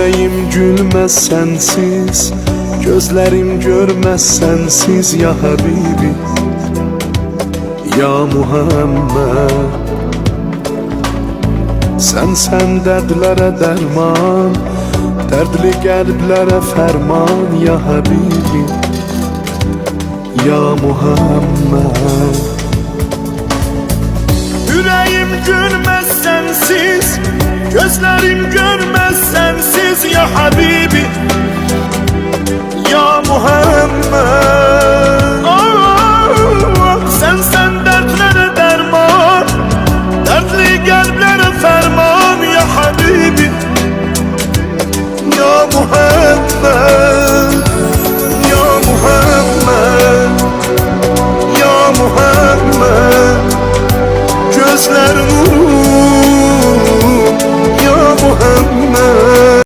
Yüreğim gülmez sensiz, gözlerim görmez sensiz ya Habibi, ya Muhammed. Sen dertlere derman, dertli kalplere ferman ya Habibi, ya Muhammed. Yüreğim gülmez sensiz, gözlerim görmez sensiz ya Habibi,